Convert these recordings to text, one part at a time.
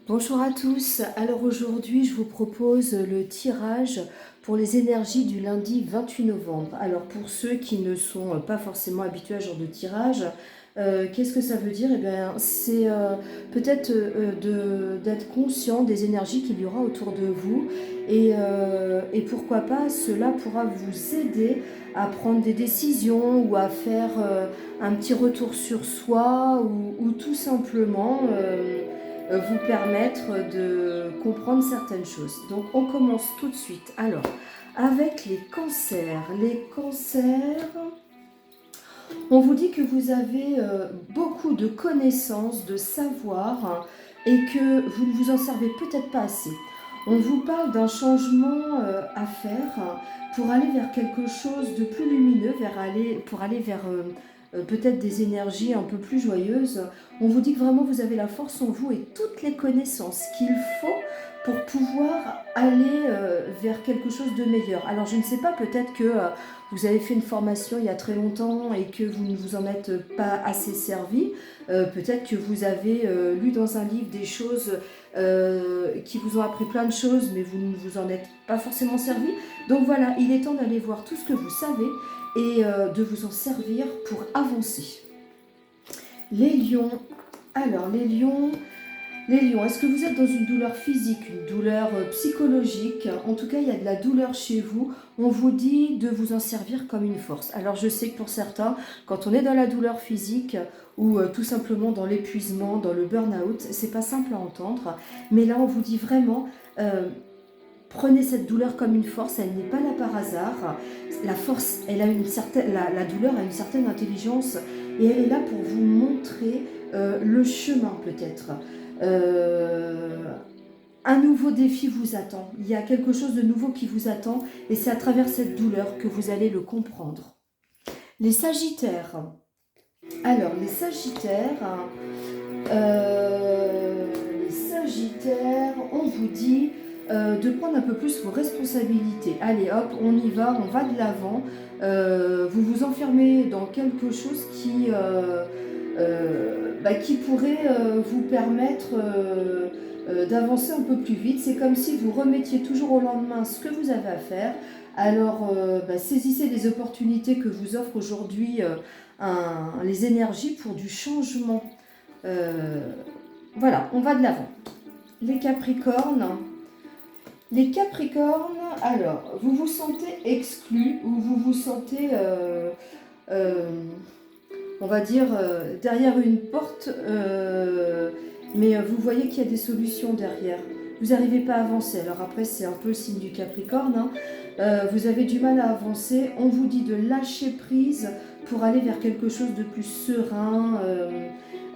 Bonjour à tous, alors aujourd'hui je vous propose le tirage pour les énergies du lundi 28 novembre. Alors pour ceux qui ne sont pas forcément habitués à ce genre de tirage, qu'est-ce que ça veut dire? Eh bien c'est peut-être d'être conscient des énergies qu'il y aura autour de vous et pourquoi pas cela pourra vous aider à prendre des décisions ou à faire un petit retour sur soi ou tout simplement vous permettre de comprendre certaines choses. Donc on commence tout de suite. Alors, avec les cancers. Les cancers, on vous dit que vous avez beaucoup de connaissances, de savoir et que vous ne vous en servez peut-être pas assez. On vous parle d'un changement à faire pour aller vers quelque chose de plus lumineux, pour aller vers peut-être des énergies un peu plus joyeuses. On vous dit que vraiment vous avez la force en vous et toutes les connaissances qu'il faut pour pouvoir aller vers quelque chose de meilleur. Alors je ne sais pas, peut-être que vous avez fait une formation il y a très longtemps et que vous ne vous en êtes pas assez servi. Peut-être que vous avez lu dans un livre des choses qui vous ont appris plein de choses, mais vous ne vous en êtes pas forcément servi. Donc voilà, il est temps d'aller voir tout ce que vous savez et de vous en servir pour avancer. Les lions. Alors, les lions, est-ce que vous êtes dans une douleur physique, une douleur psychologique? En tout cas, il y a de la douleur chez vous. On vous dit de vous en servir comme une force. Alors, je sais que pour certains, quand on est dans la douleur physique ou tout simplement dans l'épuisement, dans le burn-out, c'est pas simple à entendre. Mais là, on vous dit vraiment, prenez cette douleur comme une force. Elle n'est pas là par hasard. La force, elle a une certaine, la douleur a une certaine intelligence et elle est là pour vous montrer le chemin peut-être. Euh, un nouveau défi vous attend. Il y a quelque chose de nouveau qui vous attend et c'est à travers cette douleur que vous allez le comprendre. Les Sagittaires. Alors, les Sagittaires, on vous dit de prendre un peu plus vos responsabilités. Allez, hop, on y va, on va de l'avant. Vous vous enfermez dans quelque chose qui pourrait vous permettre d'avancer un peu plus vite. C'est comme si vous remettiez toujours au lendemain ce que vous avez à faire. Alors, saisissez les opportunités que vous offre aujourd'hui les énergies pour du changement. Euh, voilà, on va de l'avant. Les Capricornes. Les Capricornes, alors, vous vous sentez exclu ou vous vous sentez, euh, on va dire, derrière une porte, mais vous voyez qu'il y a des solutions derrière. Vous n'arrivez pas à avancer. Alors après, c'est un peu le signe du Capricorne, hein. Vous avez du mal à avancer. On vous dit de lâcher prise pour aller vers quelque chose de plus serein.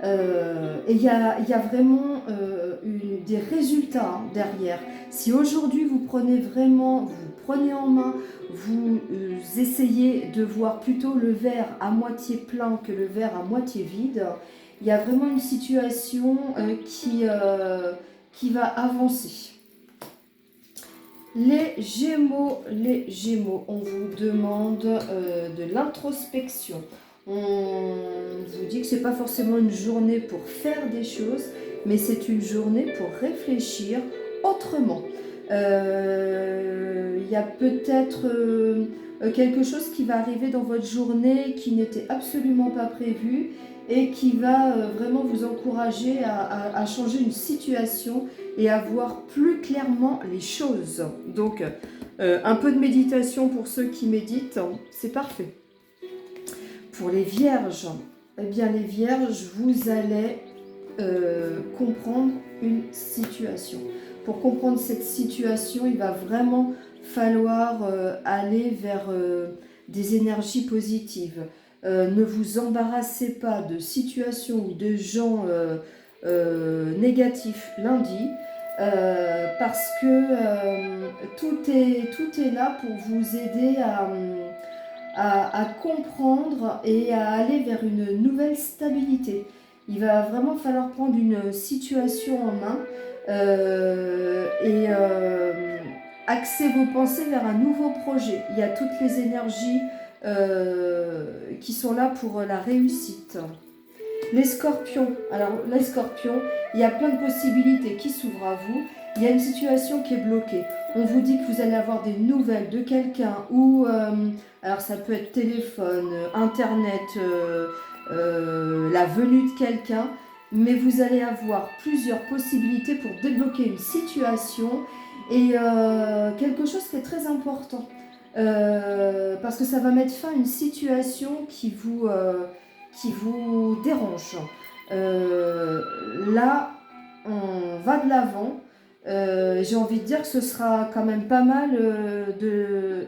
Et il y a vraiment des résultats hein, derrière. Si aujourd'hui vous prenez en main, vous essayez de voir plutôt le verre à moitié plein que le verre à moitié vide, il y a vraiment une situation qui va avancer. Les Gémeaux, on vous demande de l'introspection. On vous dit que c'est pas forcément une journée pour faire des choses, mais c'est une journée pour réfléchir autrement. Il y a peut-être quelque chose qui va arriver dans votre journée qui n'était absolument pas prévu et qui va vraiment vous encourager à changer une situation et à voir plus clairement les choses. Donc, un peu de méditation pour ceux qui méditent, c'est parfait. Pour les vierges, eh bien les vierges, vous allez comprendre une situation. Pour comprendre cette situation, il va vraiment falloir aller vers des énergies positives. Ne vous embarrassez pas de situations ou de gens négatifs lundi. Parce que tout est là pour vous aider à comprendre et à aller vers une nouvelle stabilité. Il va vraiment falloir prendre une situation en main et axer vos pensées vers un nouveau projet. Il y a toutes les énergies qui sont là pour la réussite. Les scorpions, alors les scorpions, il y a plein de possibilités qui s'ouvrent à vous. Il y a une situation qui est bloquée. On vous dit que vous allez avoir des nouvelles de quelqu'un ou, alors ça peut être téléphone, internet, la venue de quelqu'un, mais vous allez avoir plusieurs possibilités pour débloquer une situation et quelque chose qui est très important. Parce que ça va mettre fin à une situation qui vous dérange. Là, on va de l'avant. J'ai envie de dire que ce sera quand même pas mal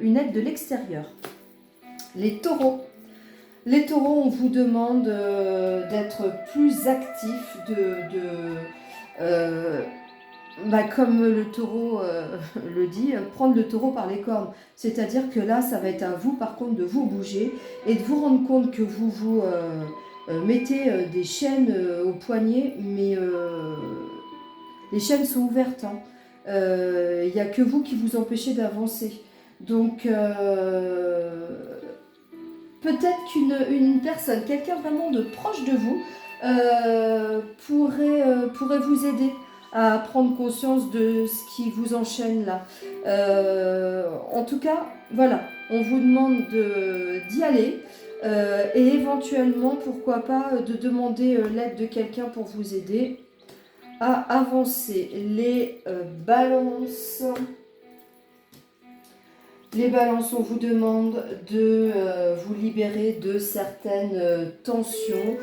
une aide de l'extérieur. Les taureaux. Les taureaux, on vous demande d'être plus actifs, comme le taureau le dit, prendre le taureau par les cornes. C'est-à-dire que là, ça va être à vous, par contre, de vous bouger et de vous rendre compte que vous mettez des chaînes au poignet, mais les chaînes sont ouvertes. Il n'y a que vous qui vous empêchez d'avancer. Donc, peut-être qu'une personne, quelqu'un vraiment de proche de vous, pourrait vous aider à prendre conscience de ce qui vous enchaîne là. En tout cas, voilà, on vous demande d'y aller et éventuellement, pourquoi pas, de demander l'aide de quelqu'un pour vous aider à avancer. Les balances, on vous demande de vous libérer de certaines tensions.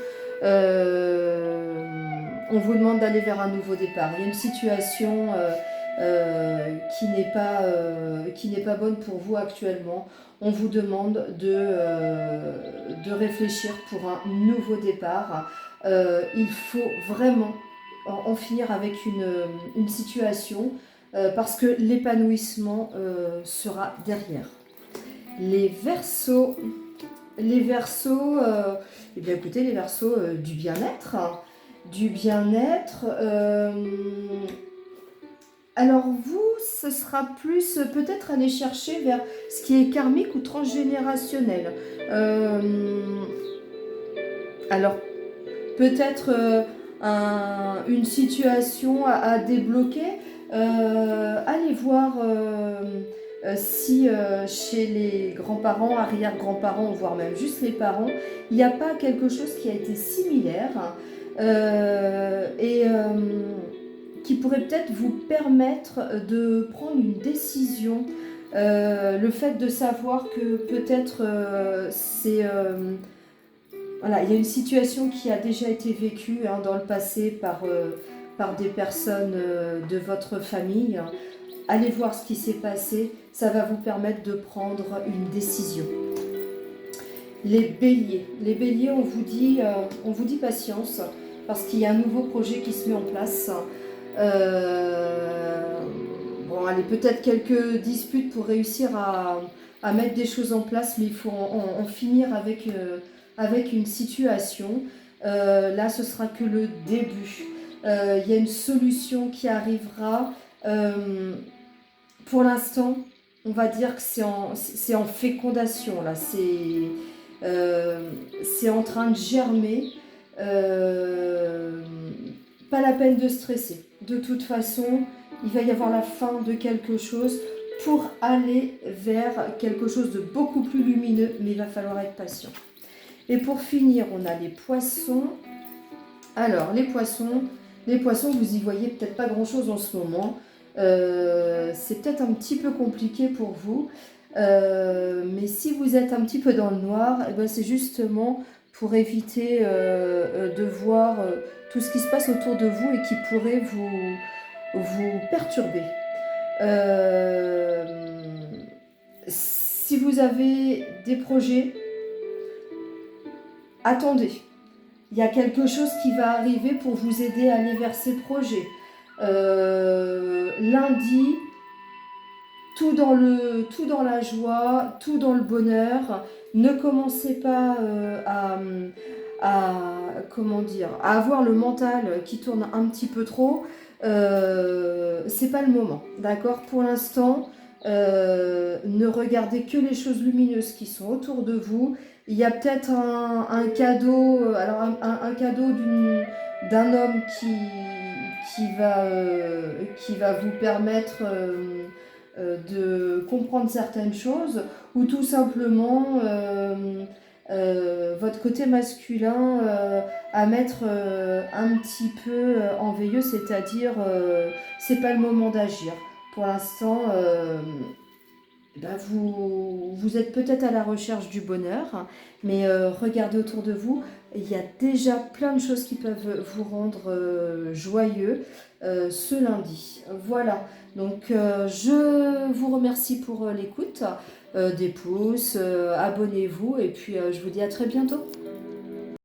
On vous demande d'aller vers un nouveau départ. Il y a une situation qui n'est pas bonne pour vous actuellement. On vous demande de réfléchir pour un nouveau départ. Il faut vraiment en finir avec une situation parce que l'épanouissement sera derrière. Les Verseaux, eh bien écoutez, les Verseaux, du bien-être. Alors vous, ce sera plus peut-être aller chercher vers ce qui est karmique ou transgénérationnel. Alors peut-être une situation à débloquer. Allez voir si chez les grands-parents, arrière-grands-parents, voire même juste les parents, il n'y a pas quelque chose qui a été similaire et qui pourrait peut-être vous permettre de prendre une décision. Le fait de savoir que peut-être voilà, il y a une situation qui a déjà été vécue dans le passé par des personnes de votre famille. Allez voir ce qui s'est passé, ça va vous permettre de prendre une décision. Les béliers, on vous dit patience, parce qu'il y a un nouveau projet qui se met en place. Bon, allez, peut-être quelques disputes pour réussir à mettre des choses en place, mais il faut en finir avec une situation. Là, ce sera que le début. Il y a une solution qui arrivera. Pour l'instant, on va dire que c'est en fécondation. Là, c'est en train de germer. Pas la peine de stresser. De toute façon, il va y avoir la fin de quelque chose pour aller vers quelque chose de beaucoup plus lumineux, mais il va falloir être patient. Et pour finir, on a les poissons. Alors, les poissons, vous y voyez peut-être pas grand-chose en ce moment. C'est peut-être un petit peu compliqué pour vous. Mais si vous êtes un petit peu dans le noir, eh ben c'est justement pour éviter de voir tout ce qui se passe autour de vous et qui pourrait vous perturber. Si vous avez des projets, attendez. Il y a quelque chose qui va arriver pour vous aider à aller vers ces projets. Lundi, tout dans la joie, tout dans le bonheur. Ne commencez pas à avoir le mental qui tourne un petit peu trop. C'est pas le moment, d'accord? Pour l'instant, Ne regardez que les choses lumineuses qui sont autour de vous. Il y a peut-être un cadeau, alors un cadeau d'un homme qui va vous permettre de comprendre certaines choses, ou tout simplement votre côté masculin à mettre un petit peu en veilleux, c'est-à-dire c'est pas le moment d'agir. Pour l'instant, ben vous êtes peut-être à la recherche du bonheur, mais regardez autour de vous, il y a déjà plein de choses qui peuvent vous rendre joyeux ce lundi. Voilà, donc je vous remercie pour l'écoute, des pouces, abonnez-vous et puis je vous dis à très bientôt.